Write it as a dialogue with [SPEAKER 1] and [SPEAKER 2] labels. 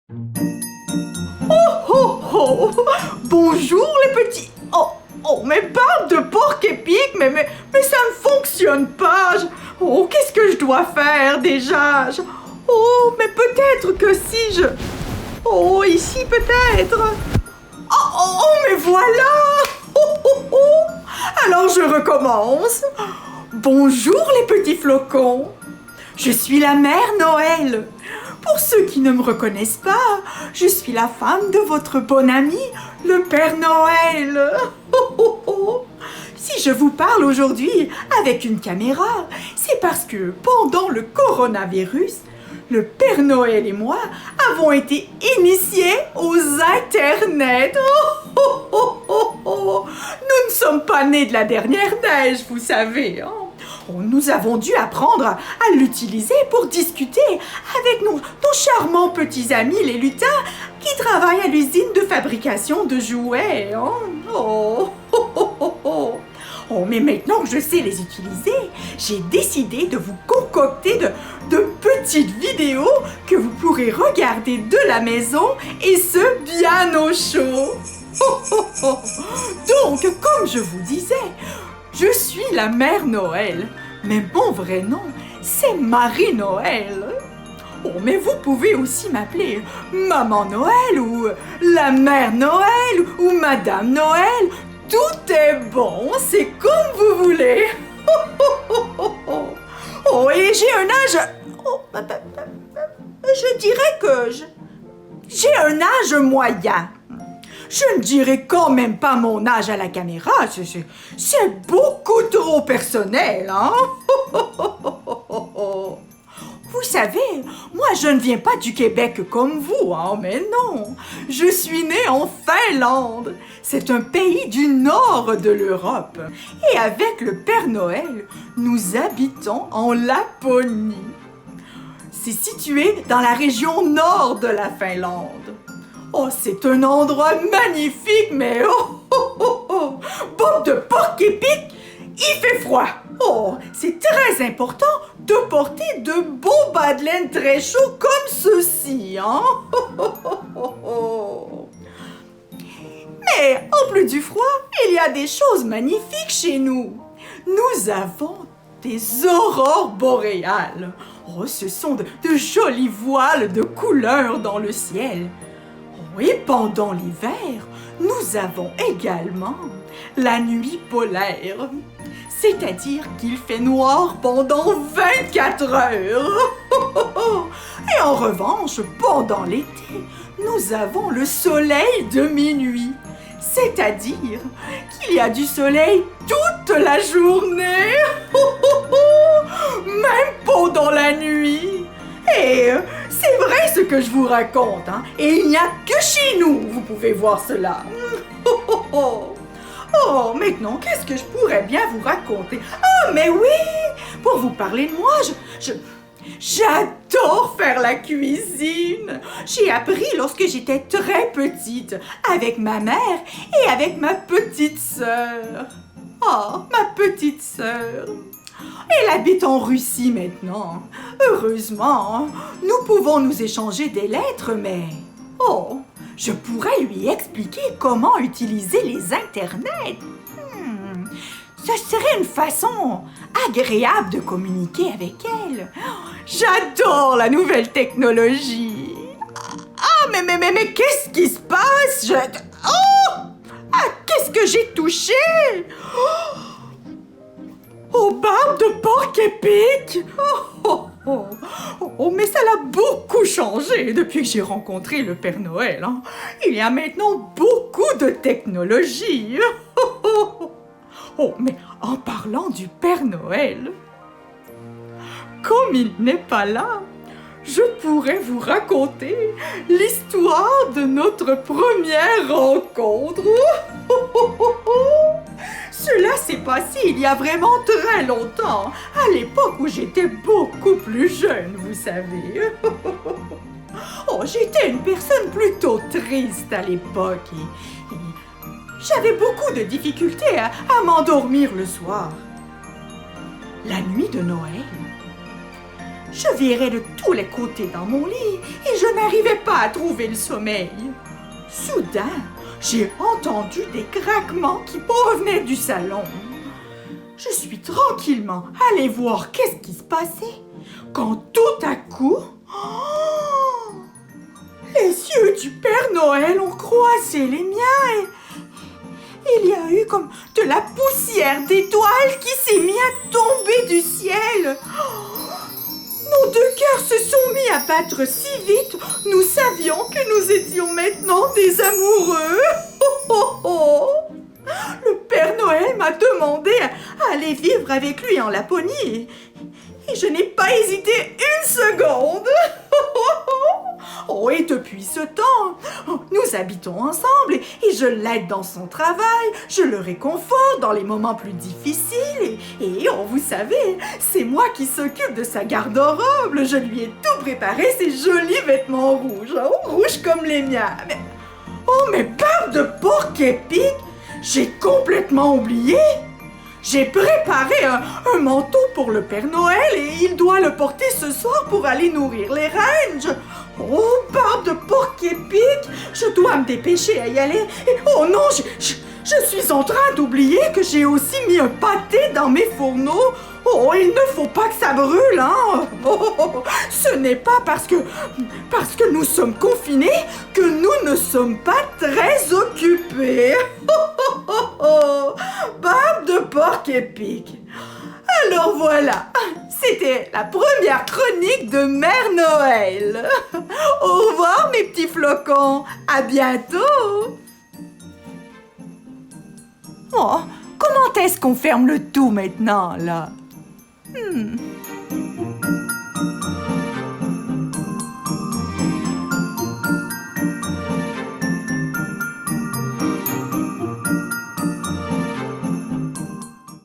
[SPEAKER 1] Oh oh! Bonjour les petits... Oh, mes barbes de porc épic, mais ça ne fonctionne pas. Oh, qu'est-ce que je dois faire déjà? Oh, mais peut-être que si je... Oh, ici peut-être. Mais voilà! Alors je recommence. Bonjour les petits flocons. Je suis la mère Noël. Pour ceux qui ne me reconnaissent pas, je suis la femme de votre bon ami, le Père Noël. Si je vous parle aujourd'hui avec une caméra, c'est parce que pendant le coronavirus, le Père Noël et moi avons été initiés aux internets. Nous ne sommes pas nés de la dernière neige, vous savez. Nous avons dû apprendre à l'utiliser pour discuter avec nos charmants petits amis les lutins qui travaillent à l'usine de fabrication de jouets. Mais maintenant que je sais les utiliser, j'ai décidé de vous concocter de petites vidéos que vous pourrez regarder de la maison et ce bien au chaud. Donc, comme je vous disais, je suis la mère Noël, mais mon vrai nom, c'est Marie Noël. Mais vous pouvez aussi m'appeler Maman Noël ou la mère Noël ou Madame Noël. Tout est bon, c'est comme vous voulez. Et j'ai un âge... je dirais que j'ai un âge moyen. Je ne dirai quand même pas mon âge à la caméra, c'est beaucoup trop personnel, hein? Vous savez, moi je ne viens pas du Québec comme vous, hein, mais non, je suis née en Finlande. C'est un pays du nord de l'Europe. Et avec le Père Noël, nous habitons en Laponie. C'est situé dans la région nord de la Finlande. C'est un endroit magnifique, mais bob de porc épic, il fait froid. C'est très important de porter de beaux bas de laine très chauds comme ceux-ci, hein? Mais en plus du froid, il y a des choses magnifiques chez nous. Nous avons des aurores boréales. Ce sont de jolies voiles de couleurs dans le ciel. Et pendant l'hiver, nous avons également la nuit polaire. C'est-à-dire qu'il fait noir pendant 24 heures. Et en revanche, pendant l'été, nous avons le soleil de minuit. C'est-à-dire qu'il y a du soleil toute la journée. Même pendant la nuit. Et c'est vrai ce que je vous raconte, hein? Et il n'y a que chez nous, vous pouvez voir cela. Maintenant, qu'est-ce que je pourrais bien vous raconter? Mais oui, pour vous parler de moi, j'adore faire la cuisine. J'ai appris lorsque j'étais très petite, avec ma mère et avec ma petite sœur. Ma petite sœur. Elle habite en Russie maintenant. Heureusement, nous pouvons nous échanger des lettres, mais... je pourrais lui expliquer comment utiliser les internets. Ce serait une façon agréable de communiquer avec elle. J'adore la nouvelle technologie. Mais qu'est-ce qui se passe? Qu'est-ce que j'ai touché? Barbe de porc épic! Mais ça l'a beaucoup changé depuis que j'ai rencontré le Père Noël. Hein. Il y a maintenant beaucoup de technologie. Mais en parlant du Père Noël, comme il n'est pas là, je pourrais vous raconter l'histoire de notre première rencontre. Cela s'est passé il y a vraiment très longtemps, à l'époque où j'étais beaucoup plus jeune, vous savez. J'étais une personne plutôt triste à l'époque et j'avais beaucoup de difficultés à m'endormir le soir. La nuit de Noël, Je virais de tous les côtés dans mon lit et je n'arrivais pas à trouver le sommeil. Soudain, j'ai entendu des craquements qui provenaient du salon. Je suis tranquillement allée voir qu'est-ce qui se passait quand tout à coup, les yeux du Père Noël ont croisé les miens et il y a eu comme de la poussière d'étoiles qui s'est mise à tomber du ciel. Nos deux cœurs se sont mis à battre si vite, nous savions que nous étions maintenant des amoureux. Le Père Noël m'a demandé à aller vivre avec lui en Laponie et je n'ai pas hésité une seconde. Oh, et depuis ce temps, nous habitons ensemble et je l'aide dans son travail, je le réconforte dans les moments plus difficiles et vous savez, c'est moi qui s'occupe de sa garde-robe, je lui ai tout préparé, ses jolis vêtements rouges, rouges comme les miens. Mais Barbe de porc épic, j'ai complètement oublié. J'ai préparé un manteau pour le Père Noël et il doit le porter ce soir pour aller nourrir les reines. Oh, Barbe de porc épic, je dois me dépêcher à y aller. Oh non, je suis en train d'oublier que j'ai aussi mis un pâté dans mes fourneaux. Oh, il ne faut pas que ça brûle, hein. Ce n'est pas parce que nous sommes confinés que nous ne sommes pas très occupés. Barbe de porc épic. Alors voilà, c'était la première chronique de Mère Noël. Au revoir mes petits flocons, à bientôt. Oh, comment est-ce qu'on ferme le tout maintenant là?